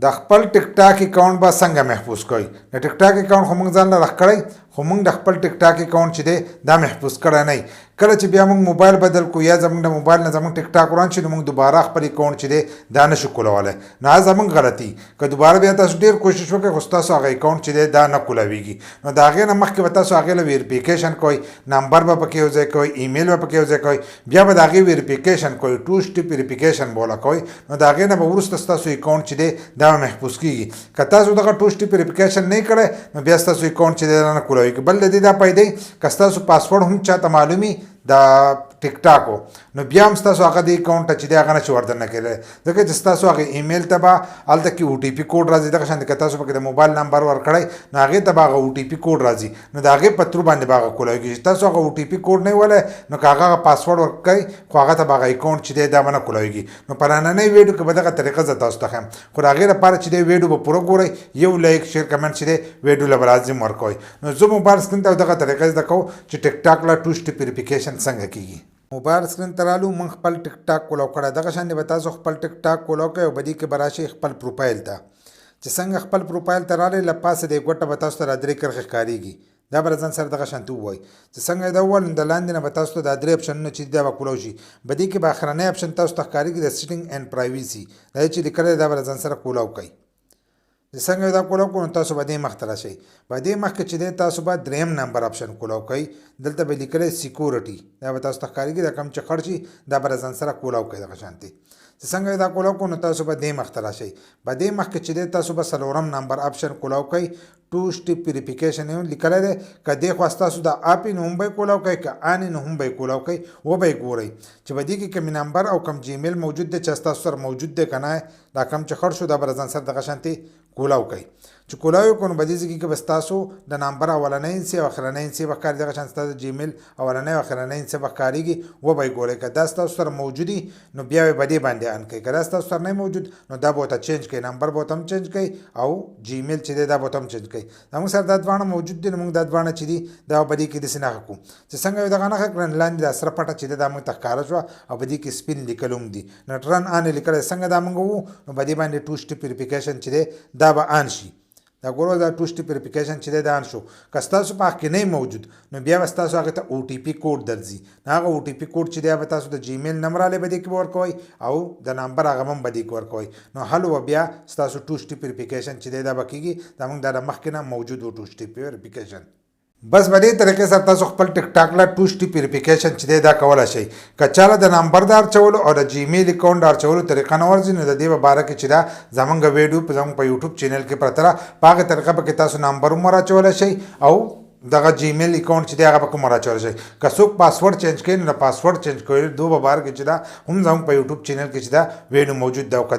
د خپل ټیک ټاک اکاونټ به څنګه محفوظ کړئ. د ټیک ټاک اکاونټ خو موږ ځان له راخ کړی، خو موږ د خپل ټیک ټاک اکاونټ چې دی دا محفوظ کړی نه. کله چې بیا موږ موبایل بدل کو یا زموږ د موبایل نه زموږ ټیک ټاک وران شي نو موږ دوباره خپل اکاونټ چې دی دا نشو کولولی. نو دا زموږ غلطي. که دوباره بیا تاسو ډېر کوشش وکړئ خو ستاسو هغه اکاونټ چې دی دا نه کولاویږي. نو د هغې نه مخکې به تاسو هغې له ویریفیکیشن کوئ، نمبر به پکې یو ځای کوئ، ایمیل به پکې یو ځای کوئ، بیا به د هغې ویریفیکیشن کوئ، 2 سټپ ویریفیکیشن به وله کوئ. نو د هغې نه به وروسته ستاسو اکاونټ چې دی دا محفوظ کېږي. که تاسو دغه 2 سټپ ویریفیکیشن نه کړی نو بیا ستاسو اکاونټ چې دی نه کولاویږي. بل د دې دا فایده که ستاسو پاسورډ هم چاته معلومي د ټیک ټاکو نو بیا هم ستاسو هغه د اکاونټ چې دی هغه نشي ورته کېدلی، ځکه چې ستاسو هغه ایمیل ته به هلته کې او ټي پي کوډ راځي. دغه شانتې که تاسو پکې د موبایل نمبر ورکړی نو هغې ته به هغه او ټي پي کوډ راځي. نو د هغې په ترو باندې به هغه کولاویږي. چې تاسو هغه او ټي پي کوډ نه ولی نو که هغه پاسورډ ورکوئ خو هغه ته به هغه اکاونټ چې دی دا به نه کولاویږي. نو په نننۍ ویډیو کې به دغه طریقه زه تاسو ته ښیم، خو د هغې لپاره چې دی ویډیو به پوره ګورئ، یو لایک شیر کمنټ چې دی ویډیو له به لازم ورکوئ. نو زه موبایل سکرین ته دغه طریقه زده کوم چې ټیک ټاک له 2 سټپ ویریفیکیشن څنګه کېږي. موبایل سکرین ته رالو، موږ خپل ټیک ټاک کولاو کړی. دغه شانې به تاسو خپل ټیک ټاک کولاو کوئ او په دې کې به راشئ خپل پروفایل ته. چې څنګه خپل پروفایل ته راغلی له پاسه د ګوټه به تاسو ته را 3 کرښې ښکارېږي. دا به ځان سره دغه شانتې ووایي. چې څنګه یې دا وویل نو د لاندې نه به تاسو ته دا 3 اپشنونه چې دا به کولاو شي. په دې کې به اخرنی اپشن تاسو ته ښکارېږي د سیټینګ اینډ پرایویسي. دا چې لیکلی دا به ځان سره کولاو کوئ. چې څنګه دا کولاو کړو نو تاسو به دې مخ ته راشئ. په دې مخ کې چې دی تاسو به 3 نمبر اپشن کولاو کوئ. دلته به لیکلی سیکورټي، دا به تاسو ته ښکارېږي. دا کوم چې خړ شي دا به ځان سره کولاو کوئ دغه شانتې. چې څنګه دا کولاو کړو نو تاسو به دې مخ ته راشئ. په دې مخ کې چې دی تاسو به 4 نمبر اپشن کولاو کوئ. 2 سټپ ویریفیکیشن یې لیکلی دی. که دې خوا ستاسو د اپ نو هم به یې کولاو کوئ، که ان نو هم به یې کولاو کوئ. وبه یې ګورئ چې په دې کې کوم نمبر او کوم جیمیل موجود دی چې ستاسو سره موجود دی که نه. دا کوم چې خړ شو دا به ځان سره دغه شانتې کولاو کوئ. چې کولاو یې کړو نو په دې ځای کې به ستاسو د نمبر اولنی انسي او اخرنی انسي به ښکاري. دغه شان ستاسو جیمیل اولنی او اخرنی انسي به ښکارېږي. وبه یې ګورئ. که دا ستاسو سره موجودي نو بیا یې په دې باندې ان کوئ. که دا ستاسو سره نه موجود نو دا به ورته چینج کوئ، نمبر به ورته هم چینج کوئ او جیمیل چې دی دا به ورته هم چینج کوئ. زموږ سره دا دواړه موجود دي نو موږ دا دواړه چې دي دا په دې کې داسې نښه کړو. چې څنګه یې دغه نښه کړه لاندې دا سره پټه چې دی دا موږ ته ښکاره شوه او په دې کې سپین لیکل هم دي. نو ټرن آن یې لیکلی. څنګه دا موږ ووو نو په دې باندې 2 سټپ ویریفیکیشن چې دی دا به آن شي. دا ګورو دا 2 سټپ ویریفیکیشن چې دی دا آن شو. که ستاسو په هغه کې نه موجود نو بیا به ستاسو هغې ته او ټي پي کوډ درځي. نو هغه او ټي پي کوډ چې دی به تاسو د جیمیل نمبر به دې کې به ورکوئ او د نمبر هغه هم به دې کې ورکوئ. نو حل به بیا ستاسو 2 سټپ ویریفیکیشن چې دی دا به کېږي. دا موږ دا د مخکې نه موجود و 2 سټپ ویریفیکیشن. بس په دې طریقې سره تاسو خپل ټیک ټاک له 2 سټپ ویریفیکیشن چې دی دا کولی شئ. که چاله د نمبر د اړچولو او د جیمیل اکاونټ د اړچولو طریقه نه ورځي نو د دې په باره کې چې دا زموږ ویډیو زموږ په یوټیوب چینل کې پرته ده، په هغې طریقه پکې تاسو نمبر هم ور شئ او دغه جیمیل اکاونټ چې دی هغه پکې هم ور شئ. که څوک پاسورډ چینج کوي نو د پاسورډ چینج کولو په باره کې چې دا هم زموږ په یوټیوب چینل کې چې دا ویډیو موجود ده.